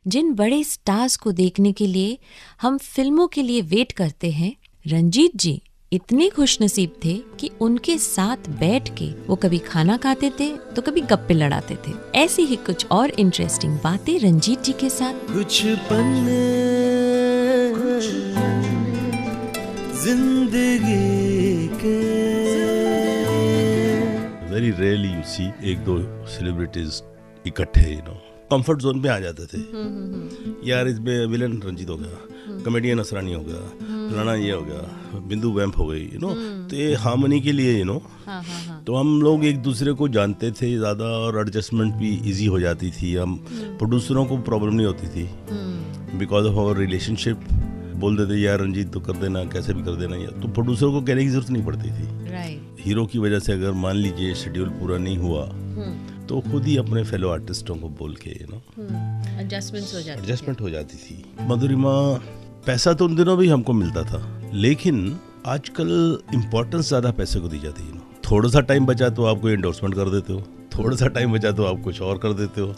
जिन बड़े स्टार्स को देखने के लिए हम फिल्मों के लिए वेट करते हैं, रंजीत जी इतने खुशनसीब थे कि उनके साथ बैठ के वो कभी खाना खाते थे तो कभी गप्पे लड़ाते थे। ऐसी ही कुछ और इंटरेस्टिंग बातें रंजीत जी के साथ। कुछ पन्ने जिंदगी के। वेरी रेयरली यू सी एक दो सेलिब्रिटीज इकट्ठे कंफर्ट जोन पे आ जाते थे। यार इसमें विलन रंजीत हो गया, कॉमेडियन असरानी हो गया, फलाना ये हो गया, बिंदु वैम्प हो गई, तो ये हार्मनी के लिए तो हम लोग एक दूसरे को जानते थे ज़्यादा और एडजस्टमेंट भी इजी हो जाती थी। हम प्रोड्यूसरों को प्रॉब्लम नहीं होती थी बिकॉज ऑफ आवर रिलेशनशिप। बोल देते यार रंजीत तो कर देना, कैसे भी कर देना, यार तो प्रोड्यूसर को कहने की जरूरत नहीं पड़ती थी। हीरो की वजह से अगर मान लीजिए शेड्यूल पूरा नहीं हुआ तो खुद ही अपने फेलो आर्टिस्टों को बोल के एडजस्टमेंट हो जाती थी। मधुरिमा पैसा तो उन दिनों भी हमको मिलता था, लेकिन आजकल इम्पोर्टेंस ज़्यादा पैसे को दी जाती है। थोड़ा सा टाइम बचा तो आपको एंडोर्समेंट कर देते हो, थोड़ा सा टाइम बचा तो आप कुछ और कर देते हो।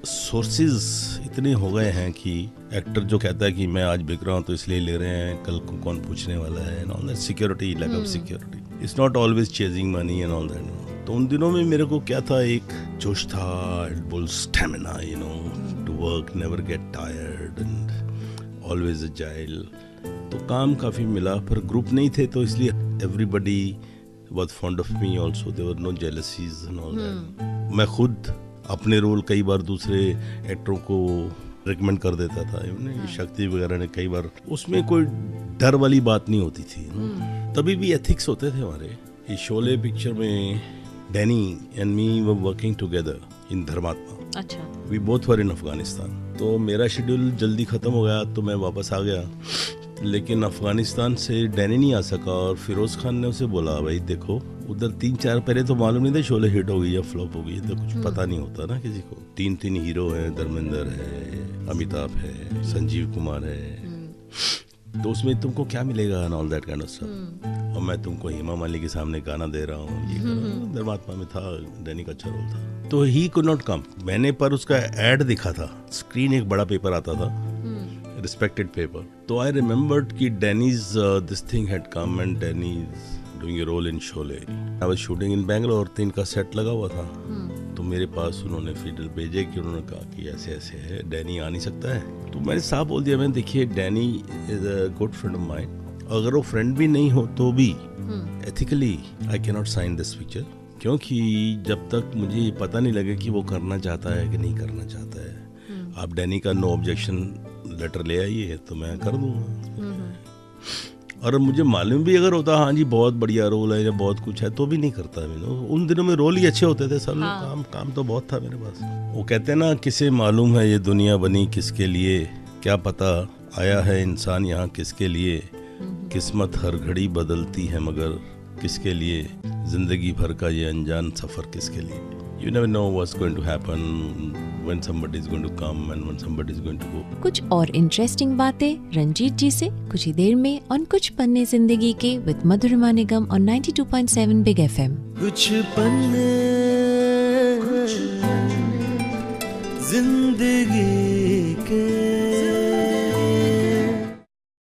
सोर्सेज इतने हो गए हैं कि एक्टर जो कहता है कि मैं आज बिक रहा हूँ तो इसलिए ले रहे हैं, कल को कौन पूछने वाला है, and all that security, lack of security, it's not always chasing money and all that. तो उन दिनों में मेरे को क्या था, एक जोश था, bull stamina, to work, never get tired and always agile. तो काम काफ़ी मिला, पर ग्रुप नहीं थे तो इसलिए everybody was fond of me also, there were no jealousies and all that। मैं खुद अपने रोल कई बार दूसरे एक्टरों को रिकमेंड कर देता था। शक्ति वगैरह ने कई बार, उसमें कोई डर वाली बात नहीं होती थी। तभी भी एथिक्स होते थे हमारे। ये शोले पिक्चर में Danny and me were working together in धर्मात्मा। अच्छा। वी बोथ वर इन अफगानिस्तान। तो मेरा शेड्यूल जल्दी ख़त्म हो गया तो मैं वापस आ गया, लेकिन अफगानिस्तान से डैनी नहीं आ सका और फिरोज खान ने उसे बोला भाई देखो उधर 3-4 पहले तो मालूम नहीं था शोले हिट हो गई या फ्लॉप हो गई, तो कुछ पता नहीं होता ना किसी को। 3 हीरो हैं, धर्मेंद्र है, अमिताभ है, संजीव कुमार है, तो उसमें तुमको क्या मिलेगा and all that kind of stuff. और मैं तुमको हेमा मालिनी के सामने गाना दे रहा हूँ, ये धर्मात्मा में था, डैनी का अच्छा रोल था, तो ही कुड नॉट कम। मैंने पर उसका एड दिखा था, स्क्रीन एक बड़ा पेपर आता था, respected paper. So I remembered कि Danny's this thing had come and Danny's doing a role in Sholay. I was shooting in Bangalore, तो इनका सेट लगा हुआ था। तो मेरे पास उन्होंने फीडल भेजे कि उन्होंने कहा कि ऐसे ऐसे है, डैनी आ नहीं सकता है। तो मैंने साफ बोल दिया, मैंने देखिए Danny is a good friend of mine, अगर वो फ्रेंड भी नहीं हो तो भी ethically I can not sign this picture, क्योंकि जब तक मुझे ये पता नहीं लगे कि वो करना चाहता है कि नहीं करना चाहता है। आप डैनी का नो ऑब्जेक्शन लेटर ले आइए तो मैं कर दूंगा। और मुझे मालूम भी अगर होता हाँ जी बहुत बढ़िया रोल है या बहुत कुछ है तो भी नहीं करता मैं। उन दिनों में रोल ही अच्छे होते थे सब। काम तो बहुत था मेरे पास। वो कहते हैं ना, किसे मालूम है ये दुनिया बनी किसके लिए, क्या पता आया है इंसान यहाँ किसके लिए, किस्मत हर घड़ी बदलती है मगर किसके लिए, जिंदगी भर का ये अनजान सफर किसके लिए। You never know what's going to happen, when somebody is going to come and when somebody is going to go. कुछ और इंटरेस्टिंग बातें रंजीत जी से कुछ ही देर में और कुछ पन्ने जिंदगी के विद मधुरिमा निगम और 92.7 बिग FM। कुछ पन्ने जिंदगी के।